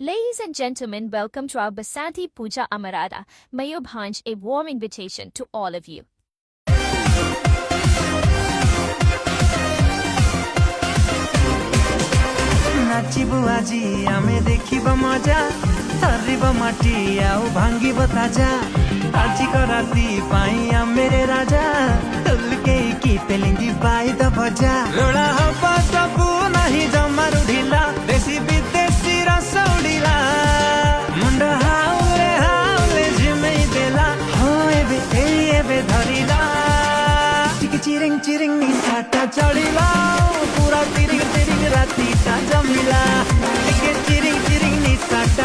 Ladies and gentlemen, welcome to our Basanti Puja Amarada. May your Bhanj a warm invitation to all of you. नाचिबु आजी आमे देखिबा मजा थरिबा माटी आउ भांगिबा ताजा आजी को राती पाई आ मेरे राजा तुलके की तेलिंगी बाई द भजा लोड़ा हवा सबू नहीं जमारू ढीला देसी विदेशी रस उड़ीला मुंडा हाउले जिमे देला हो एबे धरिला टिक चिरिंग चिरिंग निसाटा चढ़ीला पूरा तिरिंग तिरिंग राती ता जमिला टिक चिरिंग चिरिंग निसाटा